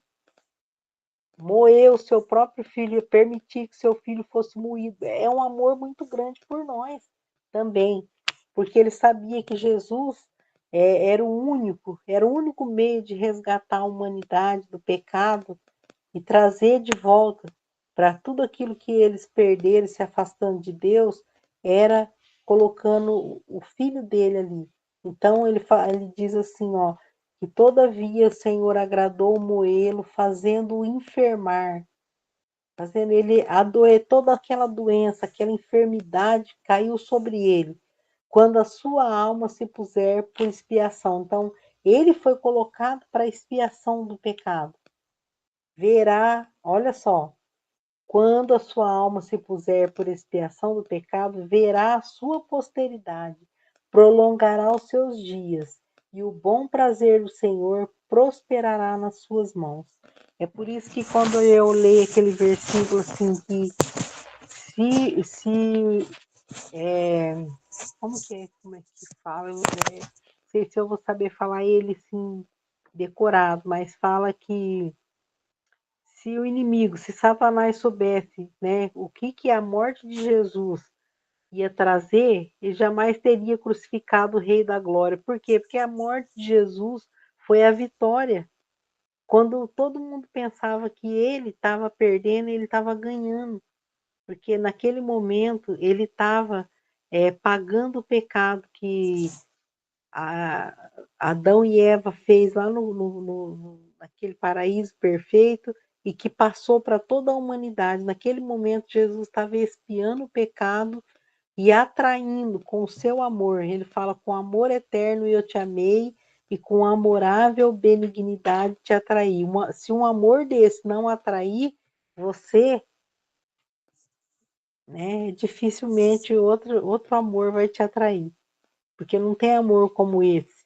moer o seu próprio filho, permitir que seu filho fosse moído. É um amor muito grande por nós também, porque ele sabia que Jesus era o único meio de resgatar a humanidade do pecado e trazer de volta para tudo aquilo que eles perderam, se afastando de Deus, era colocando o filho dele ali. Então ele diz assim, ó, que todavia o Senhor agradou moê-lo, fazendo-o enfermar, fazendo ele adoer, toda aquela doença, aquela enfermidade caiu sobre ele, quando a sua alma se puser por expiação. Então, ele foi colocado para expiação do pecado. Verá, olha só, quando a sua alma se puser por expiação do pecado, verá a sua posteridade, prolongará os seus dias, e o bom prazer do Senhor prosperará nas suas mãos. É por isso que quando eu leio aquele versículo assim que se como é que fala? Não sei se eu vou saber falar ele assim decorado, mas fala que se o inimigo, se Satanás soubesse, né, o que a morte de Jesus ia trazer, ele jamais teria crucificado o Rei da Glória. Por quê? Porque a morte de Jesus foi a vitória. Quando todo mundo pensava que ele estava perdendo, ele estava ganhando. Porque naquele momento ele estava pagando o pecado que Adão e Eva fez lá naquele paraíso perfeito e que passou para toda a humanidade. Naquele momento, Jesus estava expiando o pecado e atraindo com o seu amor. Ele fala: com amor eterno eu te amei e com amorável benignidade te atraí. Se um amor desse não atrair você, né? Dificilmente outro amor vai te atrair, porque não tem amor como esse.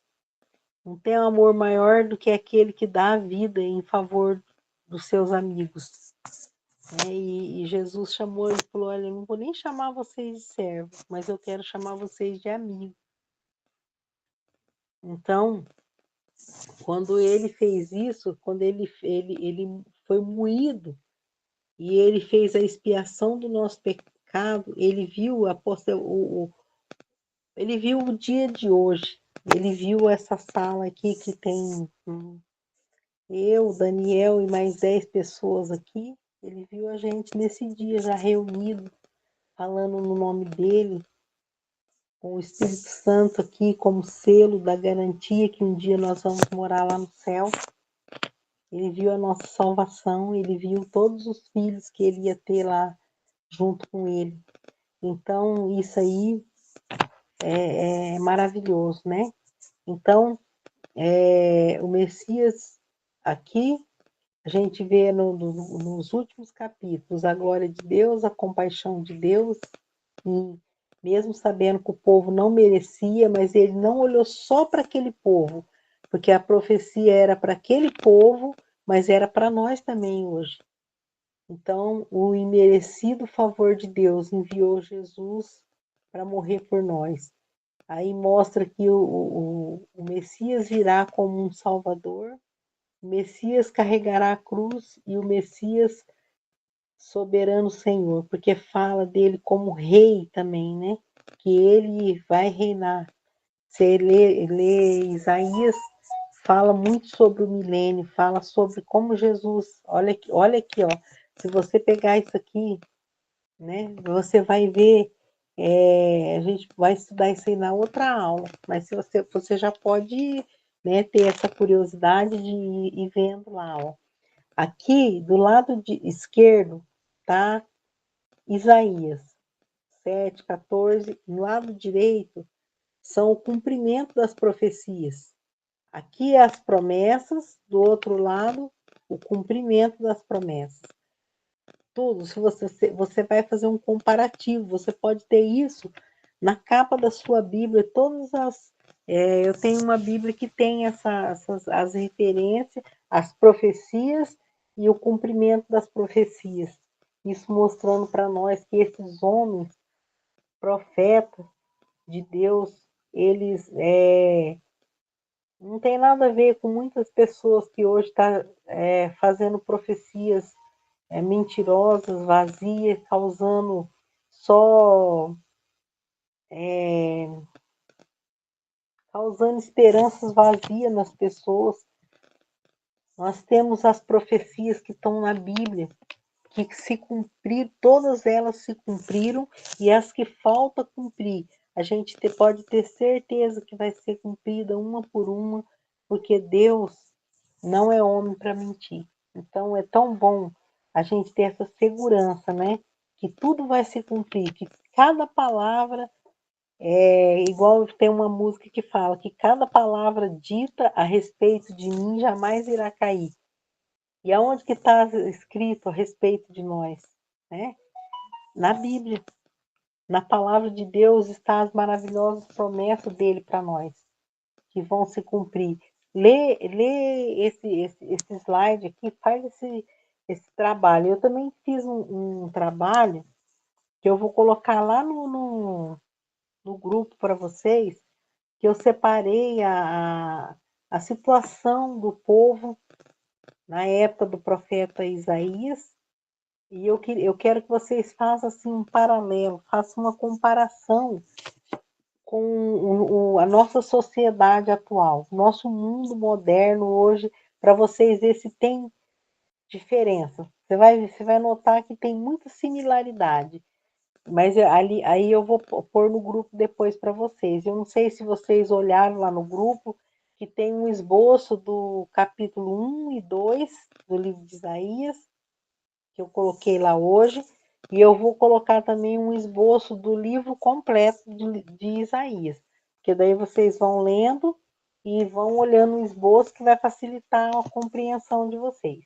Não tem amor maior do que aquele que dá a vida em favor dos seus amigos. Né? E Jesus chamou ele e falou: olha, eu não vou nem chamar vocês de servos, mas eu quero chamar vocês de amigos. Então, quando ele fez isso, quando ele foi moído e ele fez a expiação do nosso pecado, ele viu ele viu o dia de hoje. Ele viu essa sala aqui que tem eu, Daniel e mais 10 pessoas aqui. Ele viu a gente nesse dia já reunido, falando no nome dele, com o Espírito Santo aqui como selo da garantia que um dia nós vamos morar lá no céu. Ele viu a nossa salvação, ele viu todos os filhos que ele ia ter lá junto com ele. Então, isso aí é maravilhoso, né? Então, o Messias aqui, a gente vê nos últimos capítulos a glória de Deus, a compaixão de Deus, e mesmo sabendo que o povo não merecia, mas ele não olhou só para aquele povo, porque a profecia era para aquele povo, mas era para nós também hoje. Então, o imerecido favor de Deus enviou Jesus para morrer por nós. Aí mostra que o Messias virá como um Salvador, o Messias carregará a cruz e o Messias soberano Senhor, porque fala dele como rei também, né? Que ele vai reinar. Você lê Isaías, fala muito sobre o milênio, fala sobre como Jesus, olha aqui, ó, se você pegar isso aqui, né, você vai ver, a gente vai estudar isso aí na outra aula, mas se você já pode, né, ter essa curiosidade de ir vendo lá, ó. Aqui, do lado esquerdo, tá Isaías 7:14, do lado direito são o cumprimento das profecias. Aqui as promessas, do outro lado, o cumprimento das promessas. Tudo, se você vai fazer um comparativo, você pode ter isso na capa da sua Bíblia, eu tenho uma Bíblia que tem as referências, as profecias e o cumprimento das profecias. Isso mostrando para nós que esses homens, profetas de Deus, eles não tem nada a ver com muitas pessoas que hoje estão fazendo profecias mentirosas, vazias, só é, causando esperanças vazias nas pessoas. Nós temos as profecias que estão na Bíblia, que se cumprir, todas elas se cumpriram, e as que falta cumprir, a gente pode ter certeza que vai ser cumprida uma por uma, porque Deus não é homem para mentir. Então é tão bom a gente ter essa segurança, né? Que tudo vai se cumprir, que cada palavra igual tem uma música que fala que cada palavra dita a respeito de mim jamais irá cair. E aonde que está escrito a respeito de nós? Né? Na Bíblia. Na palavra de Deus está as maravilhosas promessas dele para nós, que vão se cumprir. Lê esse slide aqui, faz esse trabalho. Eu também fiz um trabalho que eu vou colocar lá no grupo para vocês, que eu separei a situação do povo na época do profeta Isaías, e eu quero que vocês façam assim um paralelo, façam uma comparação com a nossa sociedade atual, nosso mundo moderno hoje, para vocês ver se tem diferença. Você vai notar que tem muita similaridade, mas aí eu vou pôr no grupo depois para vocês. Eu não sei se vocês olharam lá no grupo, que tem um esboço do capítulo 1 e 2 do livro de Isaías, que eu coloquei lá hoje, e eu vou colocar também um esboço do livro completo de Isaías, porque daí vocês vão lendo e vão olhando o esboço, que vai facilitar a compreensão de vocês,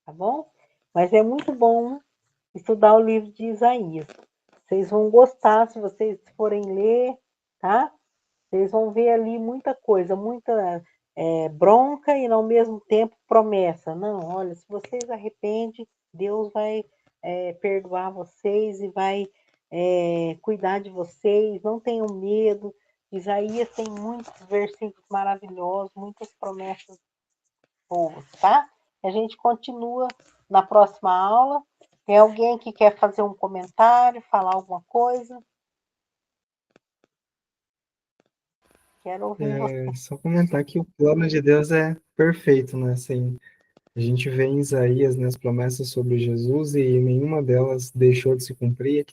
tá bom? Mas é muito bom estudar o livro de Isaías. Vocês vão gostar se vocês forem ler, tá? Vocês vão ver ali muita coisa, muita bronca e ao mesmo tempo promessa. Não, olha, se vocês arrependem, Deus vai perdoar vocês e vai cuidar de vocês. Não tenham medo. Isaías tem muitos versículos maravilhosos, muitas promessas boas, tá? A gente continua na próxima aula. Tem alguém que quer fazer um comentário, falar alguma coisa? Quero ouvir você. Só comentar que o plano de Deus é perfeito, né? Assim, a gente vê em Isaías, né, as promessas sobre Jesus e nenhuma delas deixou de se cumprir,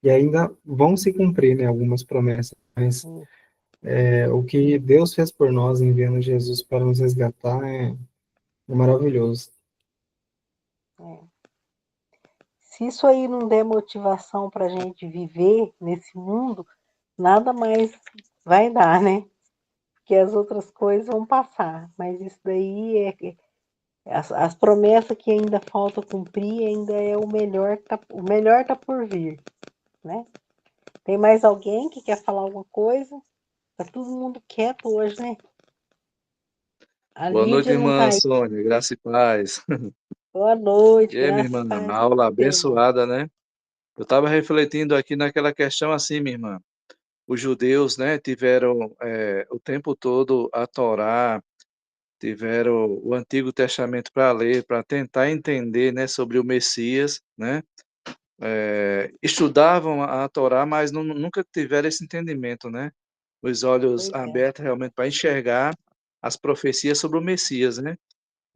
e ainda vão se cumprir, né, algumas promessas. Mas o que Deus fez por nós enviando Jesus para nos resgatar é maravilhoso. Se isso aí não der motivação para a gente viver nesse mundo, nada mais vai dar, né? Porque as outras coisas vão passar, mas isso daí as promessas que ainda falta cumprir ainda é o melhor tá por vir, né? Tem mais alguém que quer falar alguma coisa? Tá todo mundo quieto hoje, né? A Boa noite, Lídia não irmã tá aí. Sônia, graça e paz. Boa noite, E aí, minha graças irmã, a uma paz a aula você, irmão. abençoada, né? Eu estava refletindo aqui naquela questão assim, minha irmã. Os judeus, né, tiveram o tempo todo a Torá, tiveram o Antigo Testamento para ler, para tentar entender, né, sobre o Messias, né? Estudavam a Torá, mas nunca tiveram esse entendimento, né? Os olhos Pois é. abertos realmente para enxergar as profecias sobre o Messias, né?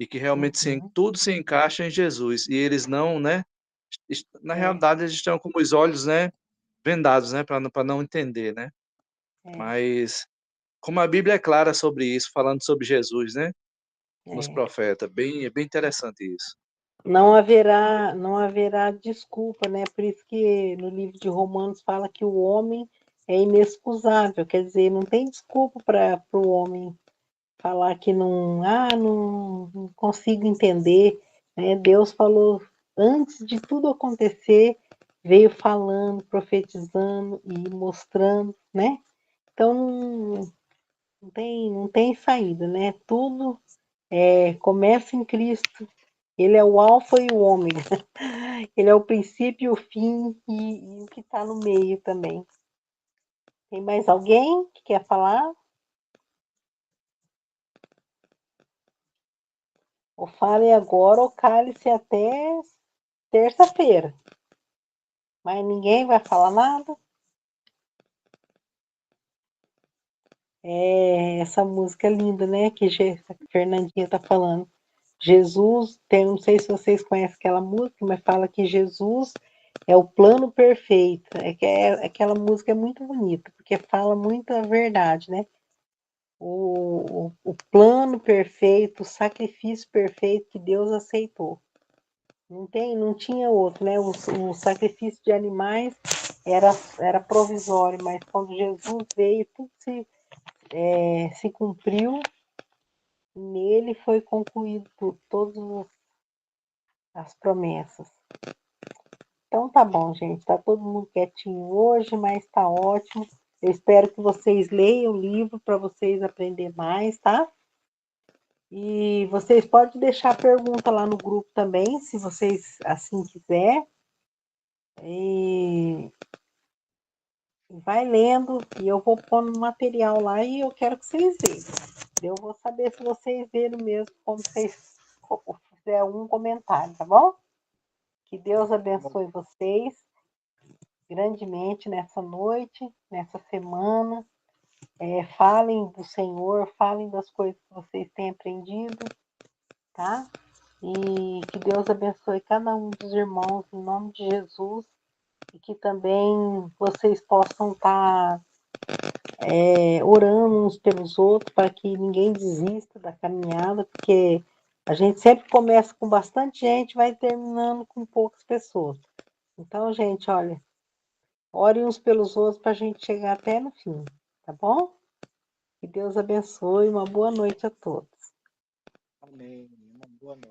E que realmente Uhum. tudo se encaixa em Jesus. E eles não, né? Na É, realidade, eles estão com os olhos, né? Vendados, né? Para não entender, né? é, Mas como a Bíblia é clara sobre isso, falando sobre Jesus, né? Nos é. profetas, é bem interessante isso. Não haverá desculpa, né? Por isso que no livro de Romanos fala que o homem é inexcusável, quer dizer, não tem desculpa para o homem falar que não consigo entender, né? Deus falou antes de tudo acontecer, veio falando, profetizando e mostrando, né? Então não tem saída, né? Tudo começa em Cristo. Ele é o alfa e o ômega. Ele é o princípio e o fim e o que está no meio também. Tem mais alguém que quer falar? Ou fale agora ou cale-se até terça-feira. Mas ninguém vai falar nada? Essa música é linda, né? Que a Fernandinha tá falando. Jesus, não sei se vocês conhecem aquela música, mas fala que Jesus é o plano perfeito. Aquela música é muito bonita, porque fala muito a verdade, né? O plano perfeito, o sacrifício perfeito que Deus aceitou. Não tinha outro, né? O sacrifício de animais era provisório, mas quando Jesus veio, tudo se cumpriu, e nele foi concluído todas as promessas. Então tá bom, gente. Tá todo mundo quietinho hoje, mas tá ótimo. Eu espero que vocês leiam o livro para vocês aprenderem mais, tá? E vocês podem deixar pergunta lá no grupo também, se vocês assim quiser. E vai lendo e eu vou pôr no material lá e eu quero que vocês vejam. Eu vou saber se vocês viram mesmo quando vocês fizer algum comentário, tá bom? Que Deus abençoe vocês grandemente nessa noite, nessa semana. Falem do Senhor, falem das coisas que vocês têm aprendido, tá? E que Deus abençoe cada um dos irmãos em nome de Jesus e que também vocês possam estar orando uns pelos outros para que ninguém desista da caminhada, porque a gente sempre começa com bastante gente, vai terminando com poucas pessoas. Então, gente, olha, orem uns pelos outros para a gente chegar até no fim, tá bom? Que Deus abençoe, uma boa noite a todos. Amém. Uma boa noite.